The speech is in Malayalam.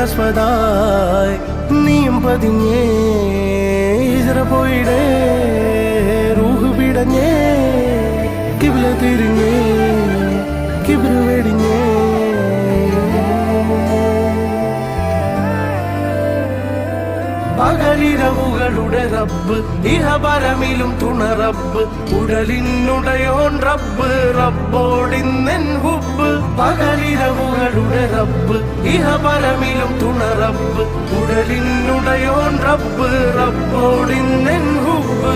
അസ്വദായി നീയും പതിഞ്ഞേ ഹിജ്റ പോയിടേ റൂഹ് പിടഞ്ഞേ കിബ്ല തിരിഞ്ഞേ കിബ്റ് വെടിഞ്ഞേ പകലിരവുകളുടെ റബ്ബ് ഇഹപരമിലും തുണ റബ്ബ് ഉടലിനുടയോൻ റബ്ബ് റബ്ബോടിന്നെൻ ഹുബ്ബ് പകലിരവുകളുടെ റബ്ബ് ഇഹപരമിലും തുണ റബ്ബ് ഉടലിനുടയോൻ റബ്ബ് റബ്ബോടിന്നെൻ ഹുബ്ബ്